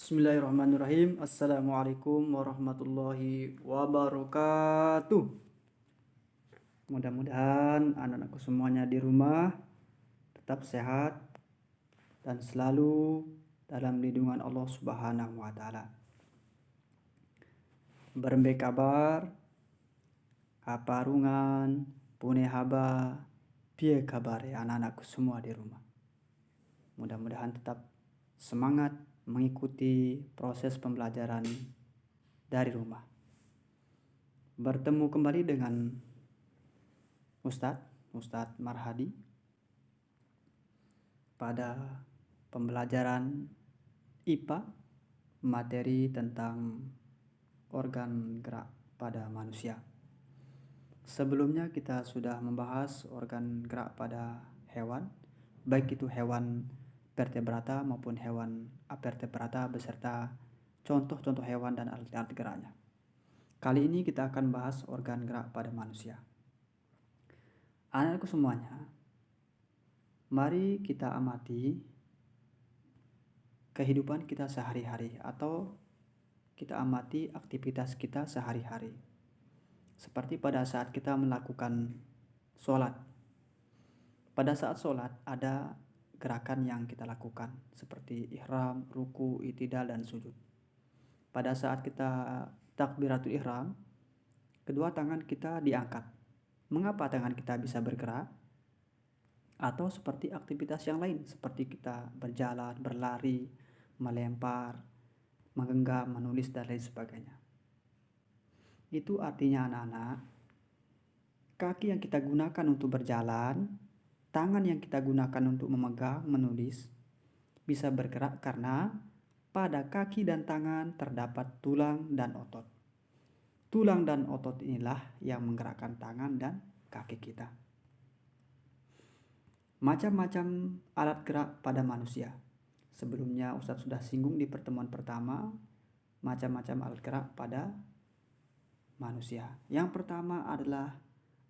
Bismillahirrahmanirrahim. Assalamualaikum warahmatullahi wabarakatuh. Mudah-mudahan anak-anakku semuanya di rumah tetap sehat dan selalu dalam lindungan Allah Subhanahu wa taala. Berembe kabar, apa rungan, pune haba, pie kabar ya anak-anakku semua di rumah. Mudah-mudahan tetap semangat mengikuti proses pembelajaran dari rumah. Bertemu kembali dengan Ustadz Marhadi pada pembelajaran IPA materi tentang organ gerak pada manusia. Sebelumnya kita sudah membahas organ gerak pada hewan, baik itu hewan vertebrata maupun hewan avertebrata beserta contoh-contoh hewan dan alat-alat geraknya. Kali ini kita akan bahas organ gerak pada manusia. Anak-anakku semuanya, mari kita amati kehidupan kita sehari-hari atau kita amati aktivitas kita sehari-hari. Seperti pada saat kita melakukan sholat. Pada saat sholat ada gerakan yang kita lakukan seperti ihram, ruku, i'tidal, dan sujud. Pada saat kita takbiratul ihram, kedua tangan kita diangkat. Mengapa tangan kita bisa bergerak? Atau seperti aktivitas yang lain, seperti kita berjalan, berlari, melempar, menggenggam, menulis, dan lain sebagainya. Itu artinya anak-anak, kaki yang kita gunakan untuk berjalan, tangan yang kita gunakan untuk memegang, menulis, bisa bergerak karena pada kaki dan tangan terdapat tulang dan otot. Tulang dan otot inilah yang menggerakkan tangan dan kaki kita. Macam-macam alat gerak pada manusia. Sebelumnya Ustadz sudah singgung di pertemuan pertama macam-macam alat gerak pada manusia. Yang pertama adalah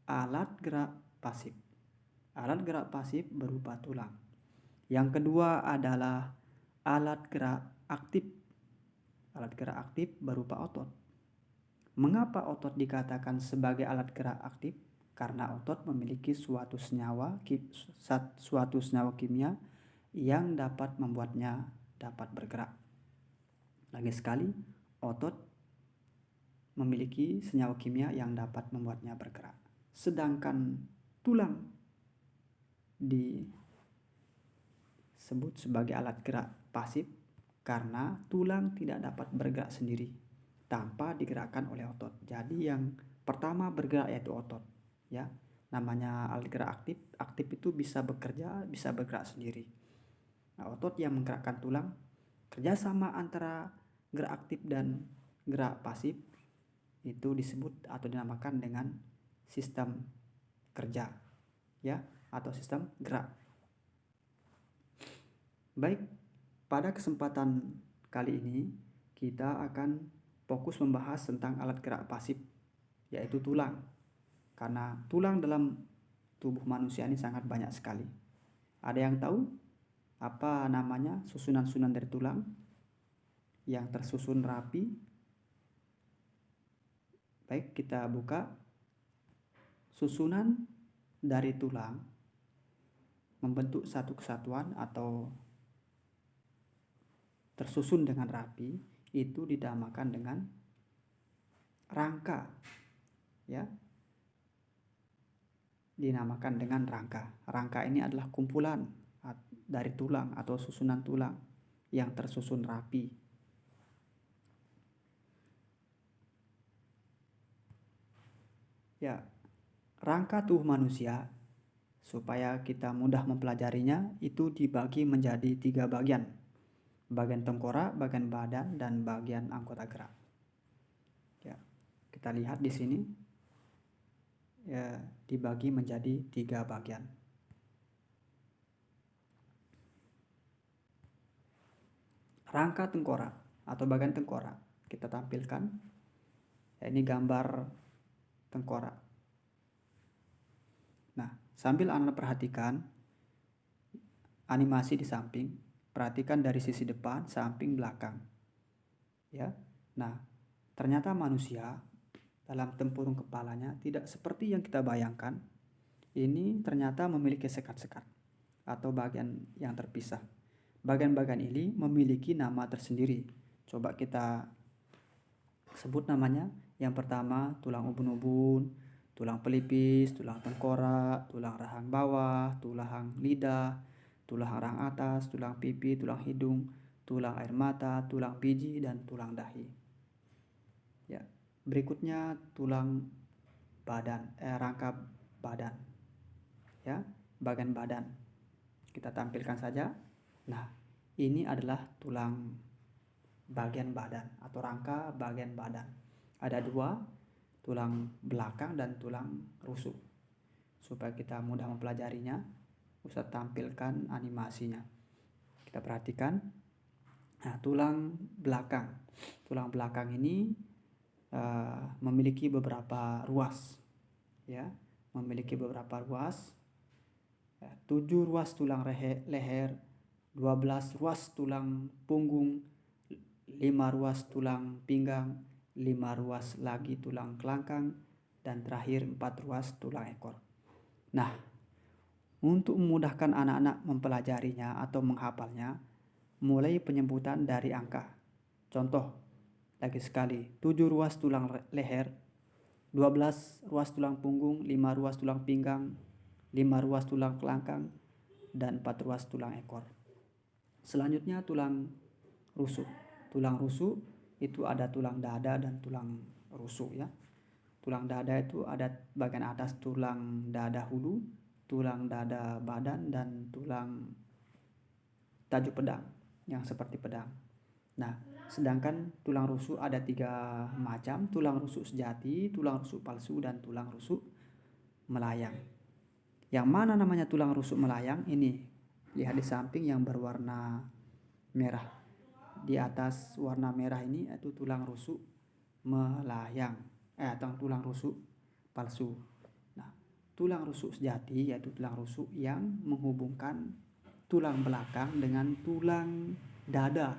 alat gerak pasif. Alat gerak pasif berupa tulang. Yang kedua adalah alat gerak aktif. Alat gerak aktif berupa otot. Mengapa otot dikatakan sebagai alat gerak aktif? Karena otot memiliki suatu senyawa kimia yang dapat membuatnya dapat bergerak. Lagi sekali, otot memiliki senyawa kimia yang dapat membuatnya bergerak. Sedangkan tulang disebut sebagai alat gerak pasif karena tulang tidak dapat bergerak sendiri tanpa digerakkan oleh otot. Jadi yang pertama bergerak yaitu otot, ya. Namanya alat gerak aktif. Aktif itu bisa bekerja, bisa bergerak sendiri. Nah, otot yang menggerakkan tulang, kerjasama antara gerak aktif dan gerak pasif itu disebut atau dinamakan dengan sistem kerja, ya, atau sistem gerak. Baik, pada kesempatan kali ini kita akan fokus membahas tentang alat gerak pasif, yaitu tulang. Karena tulang dalam tubuh manusia ini sangat banyak sekali. Ada yang tahu apa namanya susunan-susunan dari tulang yang tersusun rapi? Baik, kita buka. Susunan dari tulang membentuk satu kesatuan atau tersusun dengan rapi, itu dinamakan dengan rangka, ya, dinamakan dengan rangka. Rangka ini adalah kumpulan dari tulang atau susunan tulang yang tersusun rapi. Ya, rangka tubuh manusia supaya kita mudah mempelajarinya itu dibagi menjadi 3 bagian. Bagian tengkorak, bagian badan, dan bagian anggota gerak. Ya, kita lihat di sini ya, dibagi menjadi 3 bagian. Rangka tengkorak atau bagian tengkorak kita tampilkan. Ya, ini gambar tengkorak. Nah, sambil Anda perhatikan animasi di samping, perhatikan dari sisi depan, samping, belakang. ya. Nah, ternyata manusia dalam tempurung kepalanya tidak seperti yang kita bayangkan. Ini ternyata memiliki sekat-sekat atau bagian yang terpisah. Bagian-bagian ini memiliki nama tersendiri. Coba kita sebut namanya. Yang pertama tulang ubun-ubun, tulang pelipis, tulang tengkorak, tulang rahang bawah, tulang lidah, tulang rahang atas, tulang pipi, tulang hidung, tulang air mata, tulang biji, dan tulang dahi. Ya, berikutnya tulang badan, rangka badan. Ya, bagian badan. Kita tampilkan saja. Nah, ini adalah tulang bagian badan atau rangka bagian badan. Ada dua, tulang belakang dan tulang rusuk. Supaya kita mudah mempelajarinya, Ustadz tampilkan animasinya. Kita perhatikan. Nah, tulang belakang. Tulang belakang ini memiliki beberapa ruas. Ya, memiliki beberapa ruas. 7 ruas tulang leher, 12 ruas tulang punggung, 5 ruas tulang pinggang, 5 ruas lagi tulang kelangkang, dan terakhir 4 ruas tulang ekor. Nah, untuk memudahkan anak-anak mempelajarinya atau menghafalnya, mulai penyebutan dari angka. Contoh, lagi sekali, 7 ruas tulang leher, 12 ruas tulang punggung, 5 ruas tulang pinggang, 5 ruas tulang kelangkang, dan 4 ruas tulang ekor. Selanjutnya tulang rusuk. Tulang rusuk itu ada tulang dada dan tulang rusuk ya. Tulang dada itu ada bagian atas tulang dada hulu, tulang dada badan, dan tulang tajuk pedang yang seperti pedang. Nah, sedangkan tulang rusuk ada 3 macam, tulang rusuk sejati, tulang rusuk palsu, dan tulang rusuk melayang. Yang mana namanya tulang rusuk melayang? Ini, lihat di samping yang berwarna merah. Di atas warna merah ini itu tulang rusuk melayang, atau tulang rusuk palsu. Nah, tulang rusuk sejati yaitu tulang rusuk yang menghubungkan tulang belakang dengan tulang dada,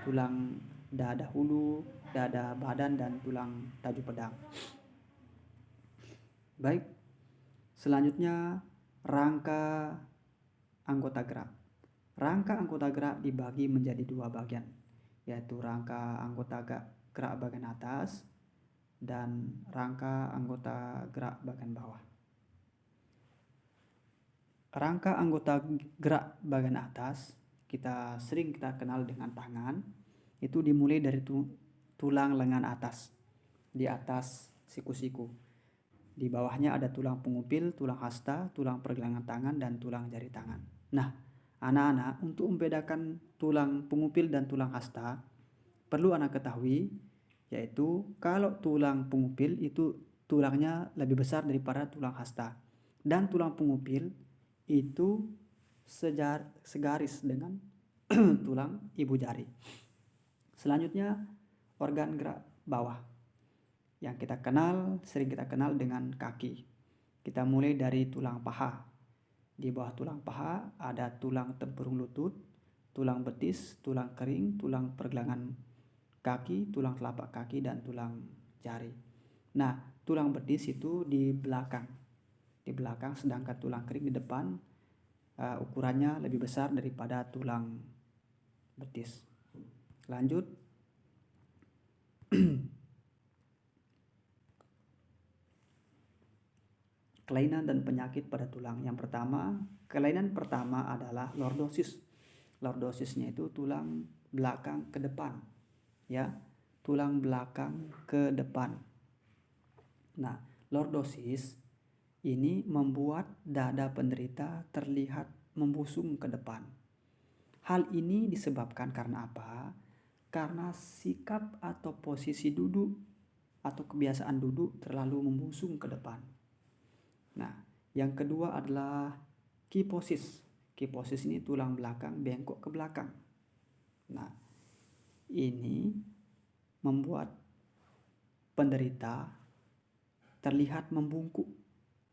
tulang dada hulu, dada badan, dan tulang tajuk pedang. Baik, selanjutnya rangka anggota gerak. Rangka anggota gerak dibagi menjadi 2 bagian, yaitu rangka anggota gerak bagian atas dan rangka anggota gerak bagian bawah. Rangka anggota gerak bagian atas sering kita kenal dengan tangan. Itu dimulai dari tulang lengan atas, di atas siku-siku. Di bawahnya ada tulang pengupil, tulang hasta, tulang pergelangan tangan, dan tulang jari tangan. Nah, anak-anak, untuk membedakan tulang pengupil dan tulang hasta, perlu anak ketahui, yaitu kalau tulang pengupil itu tulangnya lebih besar daripada tulang hasta. Dan tulang pengupil itu segaris dengan tulang ibu jari. Selanjutnya, organ gerak bawah yang sering kita kenal dengan kaki. Kita mulai dari tulang paha. Di bawah tulang paha ada tulang tempurung lutut, tulang betis, tulang kering, tulang pergelangan kaki, tulang telapak kaki, dan tulang jari. Nah, tulang betis itu di belakang. Di belakang, sedangkan tulang kering di depan. Ukurannya lebih besar daripada tulang betis. Lanjut. Kelainan dan penyakit pada tulang. Yang pertama, kelainan pertama adalah lordosis. Lordosisnya itu tulang belakang ke depan. Ya, tulang belakang ke depan. Nah, lordosis ini membuat dada penderita terlihat membusung ke depan. Hal ini disebabkan karena apa? Karena sikap atau posisi duduk atau kebiasaan duduk terlalu membusung ke depan. Nah, yang kedua adalah kiposis. Kiposis ini tulang belakang bengkok ke belakang. Nah, ini membuat penderita terlihat membungkuk.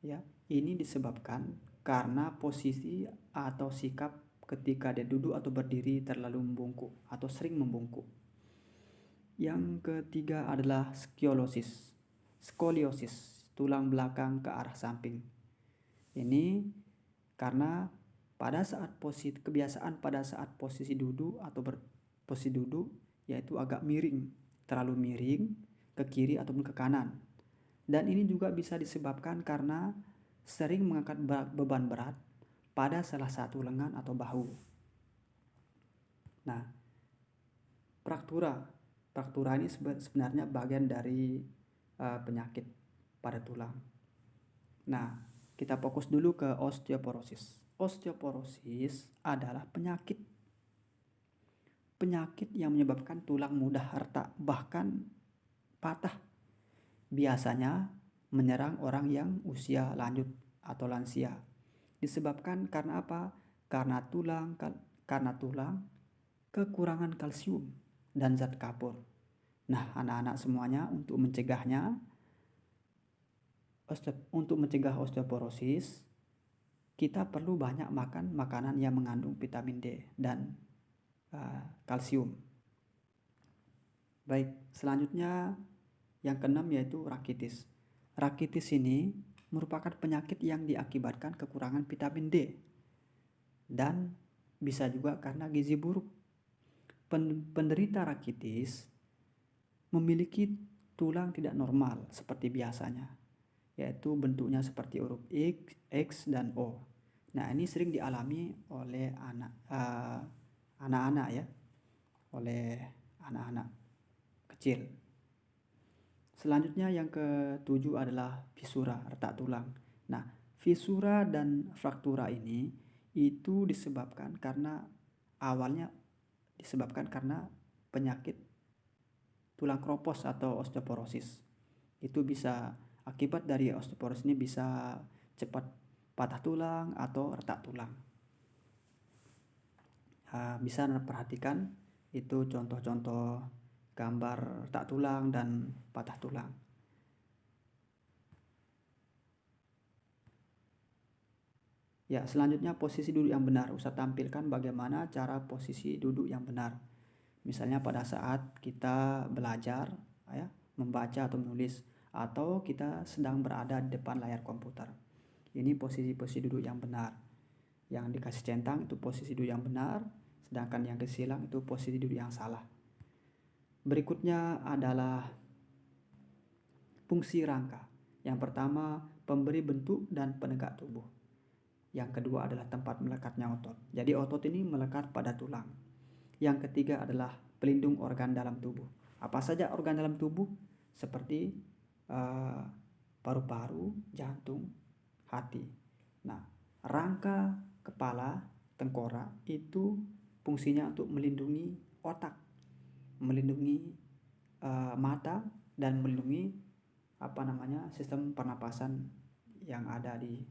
Ya, ini disebabkan karena posisi atau sikap ketika dia duduk atau berdiri terlalu membungkuk atau sering membungkuk. Yang ketiga adalah skoliosis, tulang belakang ke arah samping. Ini karena kebiasaan pada saat posisi duduk atau posisi duduk yaitu agak miring, terlalu miring ke kiri ataupun ke kanan. Dan ini juga bisa disebabkan karena sering mengangkat beban berat pada salah satu lengan atau bahu. Nah, fraktura ini sebenarnya bagian dari penyakit pada tulang. Nah, kita fokus dulu ke osteoporosis. Osteoporosis adalah penyakit yang menyebabkan tulang mudah retak bahkan patah. Biasanya menyerang orang yang usia lanjut atau lansia. Disebabkan karena apa? Karena tulang kekurangan kalsium dan zat kapur. Nah, anak-anak semuanya, untuk mencegah osteoporosis, kita perlu banyak makan makanan yang mengandung vitamin D dan kalsium. Baik, selanjutnya yang keenam yaitu rakitis. Rakitis ini merupakan penyakit yang diakibatkan kekurangan vitamin D dan bisa juga karena gizi buruk. Penderita rakitis memiliki tulang tidak normal seperti biasanya, yaitu bentuknya seperti huruf X dan O. Nah, ini sering dialami oleh anak-anak ya, oleh anak-anak kecil. Selanjutnya yang ketujuh adalah fisura, retak tulang. Nah, fisura dan fraktura ini itu disebabkan karena penyakit tulang kropos atau osteoporosis. Itu bisa, akibat dari osteoporosis ini bisa cepat patah tulang atau retak tulang. Bisa perhatikan itu contoh-contoh gambar retak tulang dan patah tulang. Ya, selanjutnya posisi duduk yang benar. Ustadz tampilkan bagaimana cara posisi duduk yang benar. Misalnya pada saat kita belajar ya, membaca atau menulis, atau kita sedang berada di depan layar komputer. Ini posisi duduk yang benar. Yang dikasih centang itu posisi duduk yang benar, sedangkan yang disilang itu posisi duduk yang salah. Berikutnya adalah fungsi rangka. Yang pertama, pemberi bentuk dan penegak tubuh. Yang kedua adalah tempat melekatnya otot. Jadi otot ini melekat pada tulang. Yang ketiga adalah pelindung organ dalam tubuh. Apa saja organ dalam tubuh? Seperti paru-paru, jantung, hati. Nah, rangka kepala, tengkorak itu fungsinya untuk melindungi otak, melindungi mata, dan melindungi sistem pernapasan yang ada di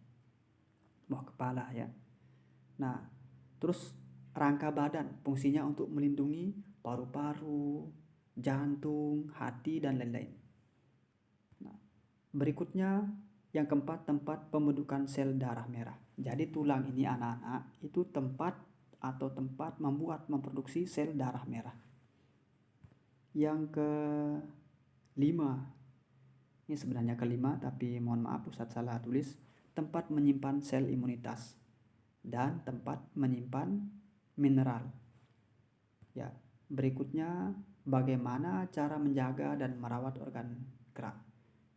bawah kepala ya. Nah, terus rangka badan fungsinya untuk melindungi paru-paru, jantung, hati, dan lain-lain. Nah, berikutnya yang keempat, tempat pembentukan sel darah merah. Jadi tulang ini anak-anak itu tempat memproduksi sel darah merah. Yang kelima, ini sebenarnya kelima tapi mohon maaf Ustadz salah tulis, tempat menyimpan sel imunitas dan tempat menyimpan mineral. Ya, berikutnya bagaimana cara menjaga dan merawat organ gerak.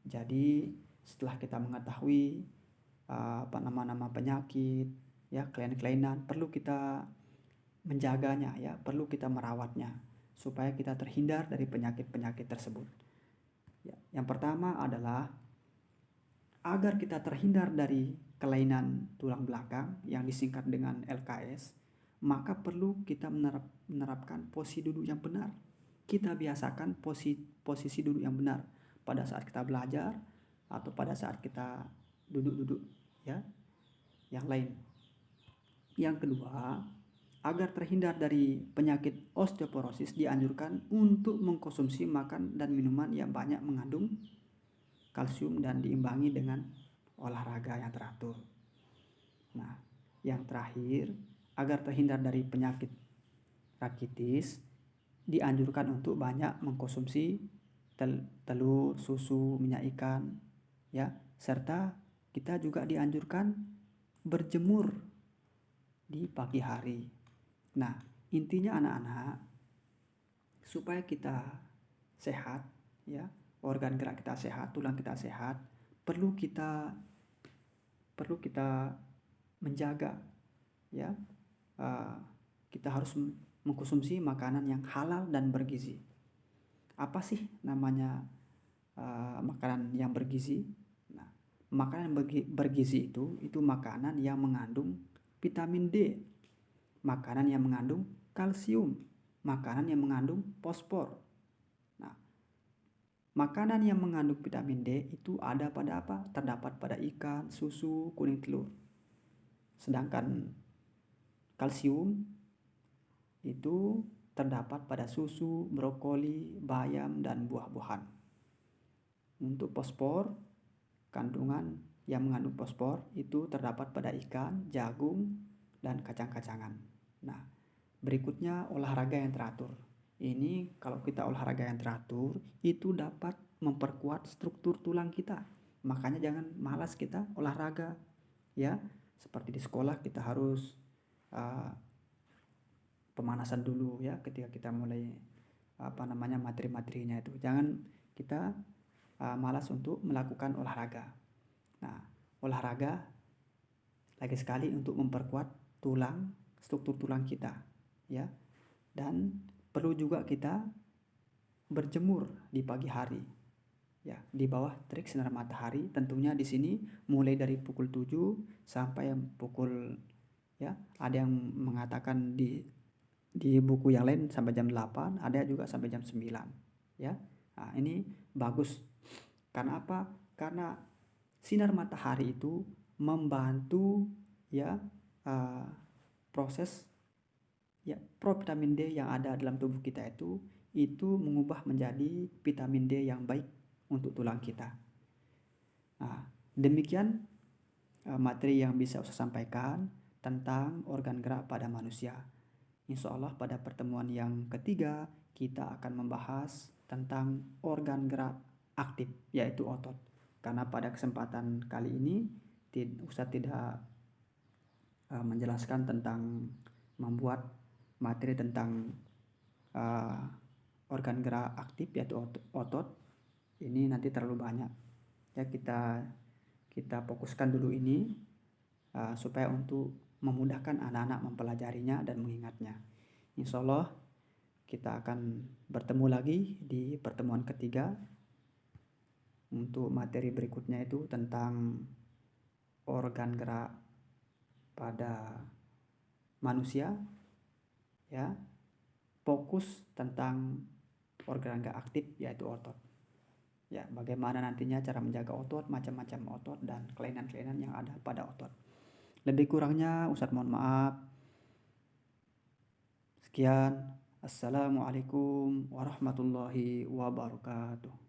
Jadi setelah kita mengetahui nama-nama penyakit, ya kelainan-kelainan, perlu kita menjaganya ya, perlu kita merawatnya supaya kita terhindar dari penyakit-penyakit tersebut. Ya, yang pertama adalah agar kita terhindar dari kelainan tulang belakang yang disingkat dengan LKS, maka perlu kita menerapkan posisi duduk yang benar. Kita biasakan posisi duduk yang benar pada saat kita belajar atau pada saat kita duduk-duduk ya, yang lain. Yang kedua, agar terhindar dari penyakit osteoporosis dianjurkan untuk mengkonsumsi makan dan minuman yang banyak mengandung kalsium dan diimbangi dengan olahraga yang teratur. Nah, yang terakhir, agar terhindar dari penyakit rakitis, dianjurkan untuk banyak mengkonsumsi telur, susu, minyak ikan, ya, serta kita juga dianjurkan berjemur di pagi hari. Nah, intinya anak-anak, supaya kita sehat, ya, organ gerak kita sehat, tulang kita sehat, perlu kita menjaga, ya, kita harus mengkonsumsi makanan yang halal dan bergizi. Apa sih namanya makanan yang bergizi? Nah, makanan bergizi itu makanan yang mengandung vitamin D, makanan yang mengandung kalsium, makanan yang mengandung fosfor. Nah, makanan yang mengandung vitamin D itu ada pada apa? Terdapat pada ikan, susu, kuning telur. Sedangkan kalsium itu terdapat pada susu, brokoli, bayam, dan buah-buahan. Untuk fosfor, kandungan yang mengandung fosfor itu terdapat pada ikan, jagung, dan kacang-kacangan. Nah, berikutnya olahraga yang teratur. Ini kalau kita olahraga yang teratur itu dapat memperkuat struktur tulang kita. Makanya jangan malas kita olahraga, ya. Seperti di sekolah kita harus pemanasan dulu, ya, ketika kita mulai materi-materinya itu. Jangan kita malas untuk melakukan olahraga. Nah, olahraga lagi sekali untuk memperkuat tulang, struktur tulang kita, ya. Dan perlu juga kita berjemur di pagi hari, ya, di bawah terik sinar matahari. Tentunya di sini mulai dari pukul 7 sampai pukul, ya, ada yang mengatakan di buku yang lain sampai jam 8, ada juga sampai jam 9, ya. Nah, ini bagus. Karena apa? Karena sinar matahari itu membantu, ya, proses, ya, provitamin D yang ada dalam tubuh kita itu mengubah menjadi vitamin D yang baik untuk tulang kita. Nah, demikian materi yang bisa saya sampaikan tentang organ gerak pada manusia. Insya Allah pada pertemuan yang ketiga kita akan membahas tentang organ gerak aktif, yaitu otot. Karena pada kesempatan kali ini Ustadz tidak menjelaskan tentang membuat materi tentang organ gerak aktif, yaitu otot. Ini nanti terlalu banyak, ya. Kita fokuskan dulu ini supaya untuk memudahkan anak-anak mempelajarinya dan mengingatnya. Insya Allah kita akan bertemu lagi di pertemuan ketiga untuk materi berikutnya itu tentang organ gerak pada manusia, ya. Fokus tentang organ gerak aktif yaitu otot. Ya, bagaimana nantinya cara menjaga otot, macam-macam otot dan kelainan-kelainan yang ada pada otot. Lebih kurangnya Ustadz mohon maaf. Sekian. Assalamualaikum warahmatullahi wabarakatuh.